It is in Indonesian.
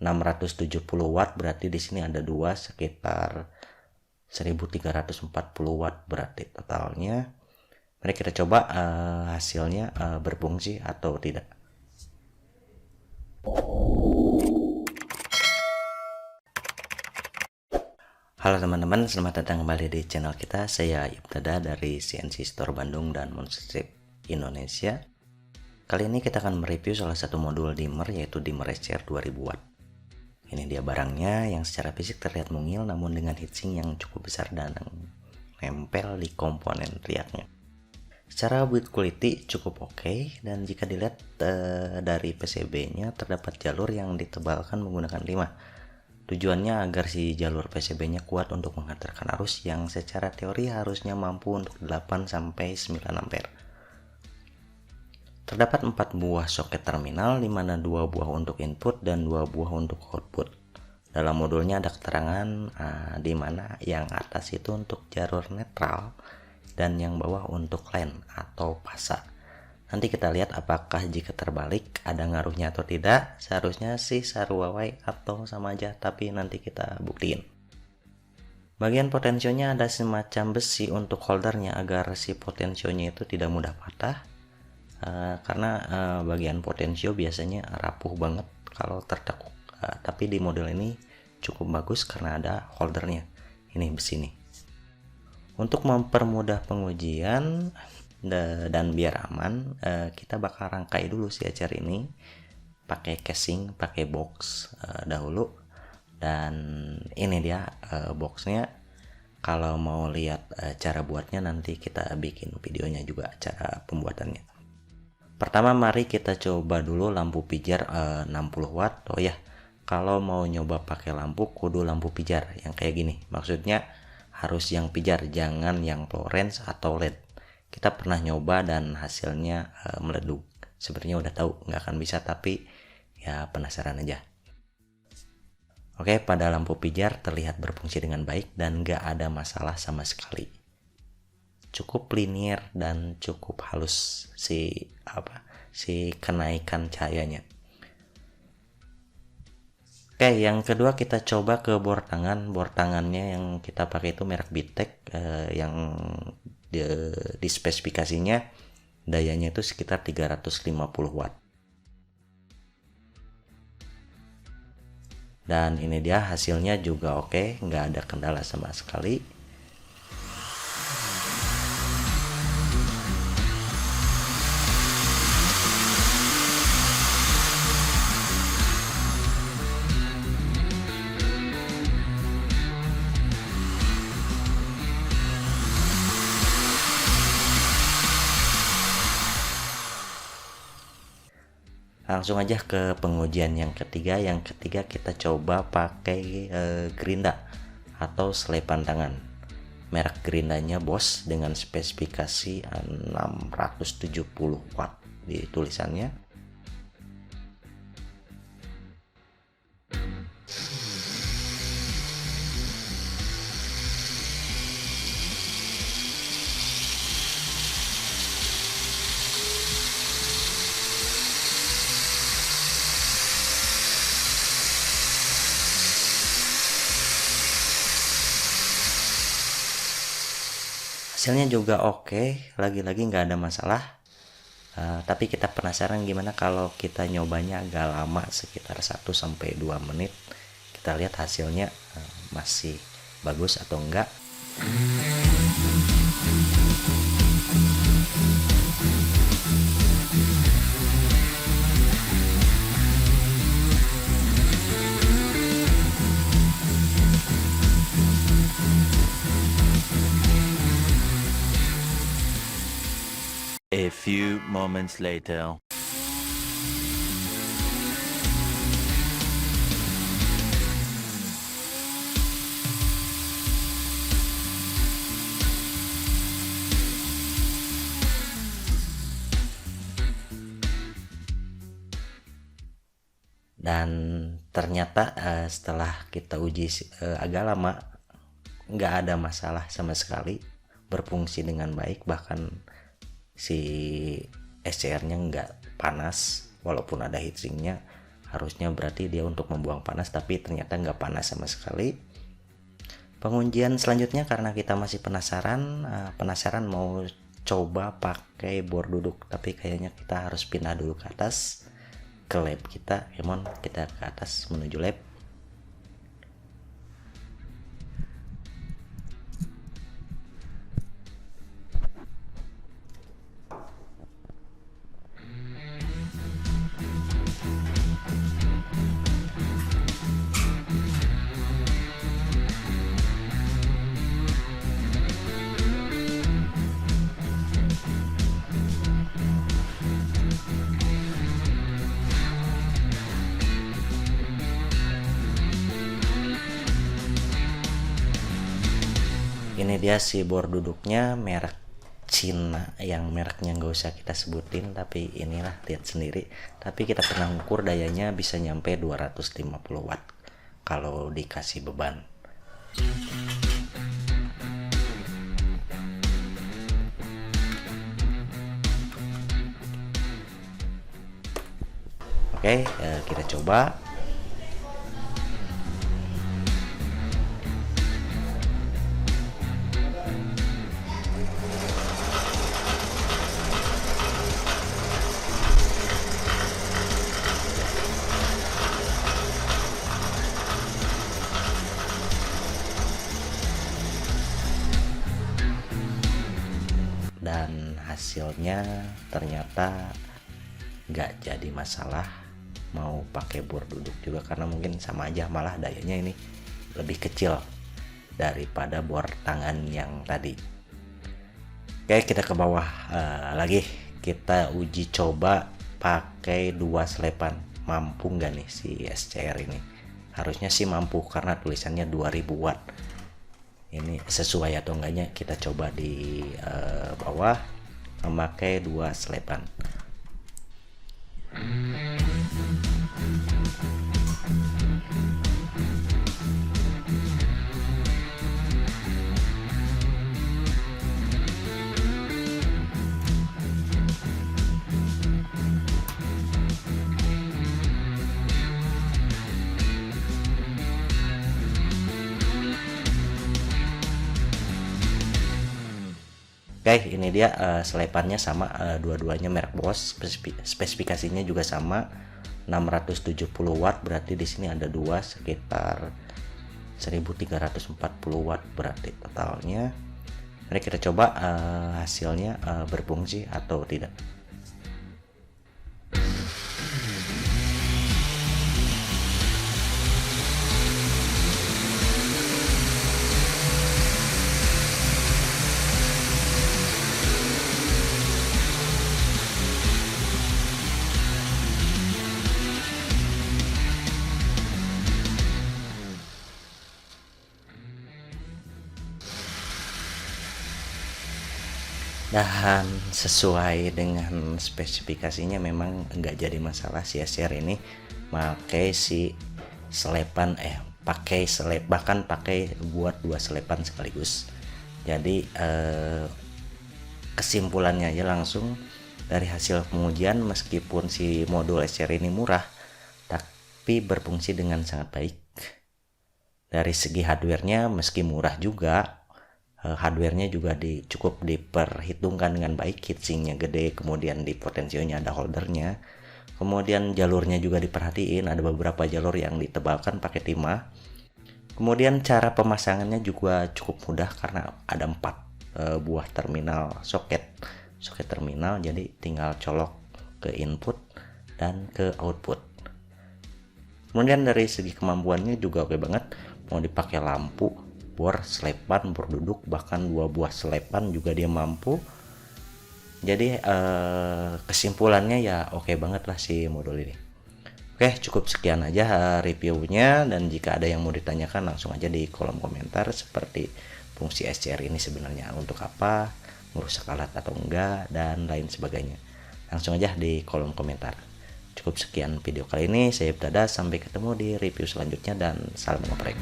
670 watt, berarti di sini ada 2 sekitar 1340 watt berarti totalnya. Mari kita coba hasilnya berfungsi atau tidak. Halo teman-teman, selamat datang kembali di channel kita. Saya Ibtada dari CNC Store Bandung dan Monstrip Indonesia. Kali ini kita akan mereview salah satu modul dimmer, yaitu dimmer SCR 2000 watt. Ini dia barangnya yang secara fisik terlihat mungil namun dengan heatsink yang cukup besar dan nempel di komponen riaknya. Secara build quality cukup oke, dan jika dilihat dari PCB-nya terdapat jalur yang ditebalkan menggunakan 5. Tujuannya agar si jalur PCB-nya kuat untuk menghantarkan arus yang secara teori harusnya mampu untuk 8-9 ampere. Terdapat 4 buah soket terminal, di mana 2 buah untuk input dan 2 buah untuk output. Dalam modulnya ada keterangan di mana yang atas itu untuk jalur netral dan yang bawah untuk line atau fasa. Nanti kita lihat apakah jika terbalik ada ngaruhnya atau tidak. Seharusnya sih saruwawai atau sama aja, tapi nanti kita buktiin. Bagian potensionya ada semacam besi untuk holdernya agar si potensionya itu tidak mudah patah. Karena bagian potensio biasanya rapuh banget kalau tertekuk, tapi di model ini cukup bagus karena ada holdernya. Ini besi nih. Untuk mempermudah pengujian dan biar aman, kita bakal rangkai dulu si ECR ini pakai casing, pakai box dahulu. Dan ini dia boxnya. Kalau mau lihat cara buatnya, nanti kita bikin videonya juga cara pembuatannya. Pertama mari kita coba dulu lampu pijar 60 watt. Oh ya, kalau mau nyoba pakai lampu kudu lampu pijar yang kayak gini. Maksudnya harus yang pijar, jangan yang fluorescence atau LED. Kita pernah nyoba dan hasilnya meleduk. Sebenarnya udah tahu nggak akan bisa, tapi ya penasaran aja. Oke, pada lampu pijar terlihat berfungsi dengan baik dan nggak ada masalah sama sekali. Cukup linear dan cukup halus si kenaikan cahayanya. Oke, yang kedua kita coba ke bor tangan. Bor tangannya yang kita pakai itu merek Bitek, yang di spesifikasinya dayanya itu sekitar 350 watt. Dan ini dia hasilnya juga oke, nggak ada kendala sama sekali. Langsung aja ke pengujian yang ketiga. Yang ketiga kita coba pakai gerinda atau selepan tangan. Merek gerindanya Bosch dengan spesifikasi 670 watt di tulisannya. Hasilnya juga oke, lagi-lagi nggak ada masalah. Tapi kita penasaran gimana kalau kita nyobanya agak lama, sekitar 1-2 menit. Kita lihat hasilnya masih bagus atau enggak. A few moments later. Dan ternyata setelah kita uji agak lama, nggak ada masalah sama sekali, berfungsi dengan baik. Bahkan si SCR nya nggak panas walaupun ada heatsinknya, Harusnya berarti dia untuk membuang panas, tapi ternyata nggak panas sama sekali. Pengujian selanjutnya karena kita masih penasaran mau coba pakai bor duduk, tapi kayaknya kita harus pindah dulu ke atas ke lab kita. Kita ke atas menuju lab. Ini dia si bor duduknya, merek Cina, yang mereknya nggak usah kita sebutin, tapi inilah, lihat sendiri. Tapi kita pernah ukur dayanya bisa nyampe 250 watt kalau dikasih beban. Oke, kita coba. Dan hasilnya ternyata nggak jadi masalah mau pakai bor duduk juga, karena mungkin sama aja, malah dayanya ini lebih kecil daripada bor tangan yang tadi. Oke, kita ke bawah lagi, kita uji coba pakai 2 selepan. Mampu nggak nih si SCR ini? Harusnya sih mampu karena tulisannya 2000 watt. Ini sesuai atau enggaknya kita coba di bawah memakai 2 selepan. Oke, ini dia selepannya sama, dua-duanya merek Bosch, spesifikasinya juga sama, 670 watt, berarti di sini ada 2 sekitar 1340 watt berarti totalnya. Mari kita coba hasilnya berfungsi atau tidak. Dan sesuai dengan spesifikasinya memang nggak jadi masalah si SCR ini pakai si selepan, bahkan pakai buat 2 selepan sekaligus. Jadi kesimpulannya aja langsung dari hasil pengujian, meskipun si modul SCR ini murah tapi berfungsi dengan sangat baik. Dari segi hardware-nya meski murah juga, hardware-nya juga cukup diperhitungkan dengan baik. Heatsinknya gede, kemudian di potensionya ada holdernya, kemudian jalurnya juga diperhatiin, ada beberapa jalur yang ditebalkan pakai timah. Kemudian cara pemasangannya juga cukup mudah karena ada 4 buah terminal soket terminal, jadi tinggal colok ke input dan ke output. Kemudian dari segi kemampuannya juga oke banget, mau dipakai lampu, bor, selepan, bor duduk, bahkan 2 buah selepan juga dia mampu. Jadi kesimpulannya ya oke banget lah si modul ini. Oke, cukup sekian aja reviewnya, dan jika ada yang mau ditanyakan langsung aja di kolom komentar, seperti fungsi SCR ini sebenarnya untuk apa, merusak alat atau enggak, dan lain sebagainya. Langsung aja di kolom komentar. Cukup sekian video kali ini, saya Ibtada, sampai ketemu di review selanjutnya dan salam ngoprek.